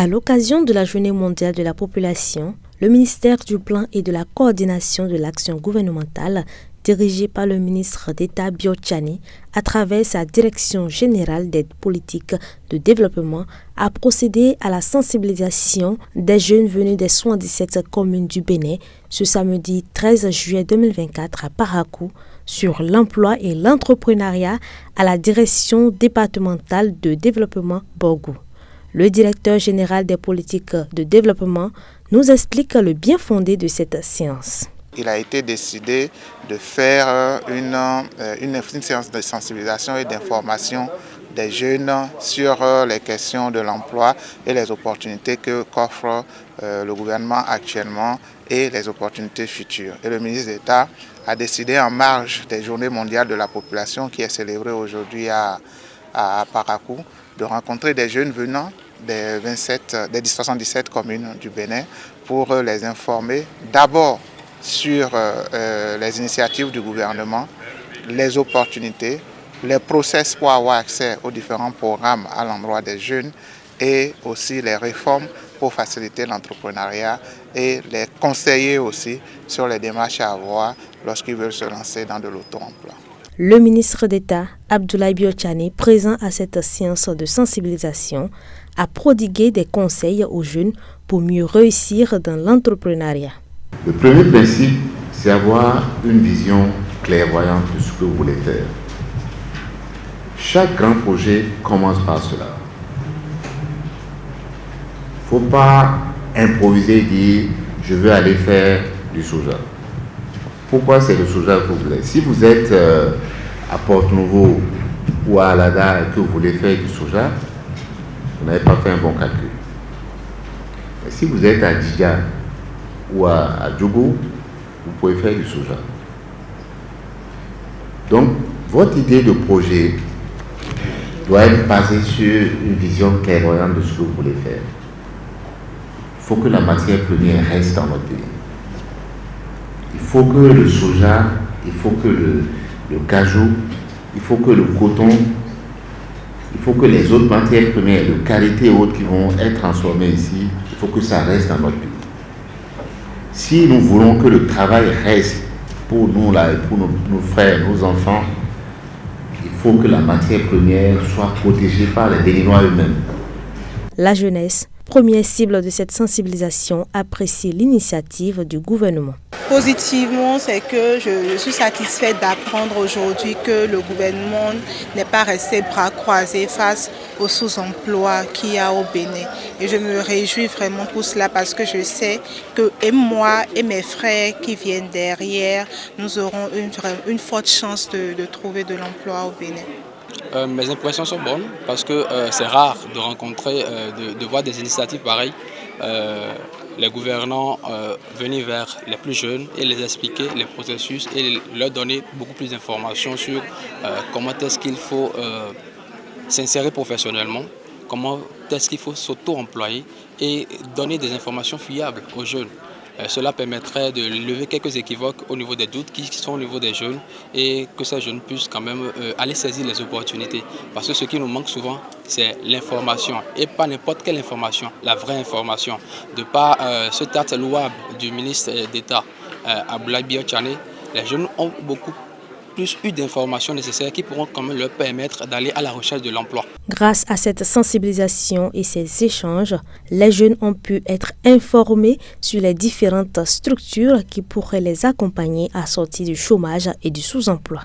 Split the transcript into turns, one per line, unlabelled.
À l'occasion de la Journée mondiale de la population, le ministère du Plan et de la coordination de l'action gouvernementale, dirigé par le ministre d'État Bio Tchani, à travers sa direction générale d'aide politique de développement, a procédé à la sensibilisation des jeunes venus des 77 communes du Bénin ce samedi 13 juillet 2024 à Parakou sur l'emploi et l'entrepreneuriat à la direction départementale de développement Borgou. Le directeur général des politiques de développement nous explique le bien fondé de cette séance.
Il a été décidé de faire une séance de sensibilisation et d'information des jeunes sur les questions de l'emploi et les opportunités qu'offre le gouvernement actuellement et les opportunités futures. Et le ministre d'État a décidé en marge des Journées mondiales de la population qui est célébrée aujourd'hui à Parakou de rencontrer des jeunes venant des 77 communes du Bénin pour les informer d'abord sur les initiatives du gouvernement, les opportunités, les process pour avoir accès aux différents programmes à l'endroit des jeunes et aussi les réformes pour faciliter l'entrepreneuriat et les conseiller aussi sur les démarches à avoir lorsqu'ils veulent se lancer dans de l'auto-emploi.
Le ministre d'État, Abdoulaye Bio Tchani, présent à cette séance de sensibilisation, a prodigué des conseils aux jeunes pour mieux réussir dans l'entrepreneuriat.
Le premier principe, c'est avoir une vision clairvoyante de ce que vous voulez faire. Chaque grand projet commence par cela. Il ne faut pas improviser et dire « je veux aller faire du soja ». Pourquoi c'est le soja que vous voulez? Si vous êtes à Porte-Nouveau ou à Alada et que vous voulez faire du soja, vous n'avez pas fait un bon calcul. Mais si vous êtes à Djidja ou à Djougou, vous pouvez faire du soja. Donc, votre idée de projet doit être basée sur une vision clairvoyante de ce que vous voulez faire. Il faut que la matière première reste dans votre pays. Il faut que le soja, il faut que le cajou, il faut que le coton, il faut que les autres matières premières de qualité et autres qui vont être transformées ici, il faut que ça reste dans notre pays. Si nous voulons que le travail reste pour nous là et pour nos frères, nos enfants, il faut que la matière première soit protégée par les Béninois eux-mêmes.
La jeunesse, première cible de cette sensibilisation, apprécie l'initiative du gouvernement.
Positivement, c'est que je suis satisfaite d'apprendre aujourd'hui que le gouvernement n'est pas resté bras croisés face au sous-emploi qu'il y a au Bénin. Et je me réjouis vraiment pour cela parce que je sais que et moi et mes frères qui viennent derrière, nous aurons une forte chance de trouver de l'emploi au Bénin.
Mes impressions sont bonnes parce que c'est rare de rencontrer, de voir des initiatives pareilles. Les gouvernants venir vers les plus jeunes et les expliquer les processus et leur donner beaucoup plus d'informations sur comment est-ce qu'il faut s'insérer professionnellement, comment est-ce qu'il faut s'auto-employer et donner des informations fiables aux jeunes. Cela permettrait de lever quelques équivoques au niveau des doutes qui sont au niveau des jeunes et que ces jeunes puissent quand même aller saisir les opportunités. Parce que ce qui nous manque souvent, c'est l'information et pas n'importe quelle information, la vraie information. De par ce acte louable du ministre d'État, Abdoulaye Bio Tchani, les jeunes ont beaucoup plus eu d'informations nécessaires qui pourront quand même leur permettre d'aller à la recherche de l'emploi.
Grâce à cette sensibilisation et ces échanges, les jeunes ont pu être informés sur les différentes structures qui pourraient les accompagner à sortir du chômage et du sous-emploi.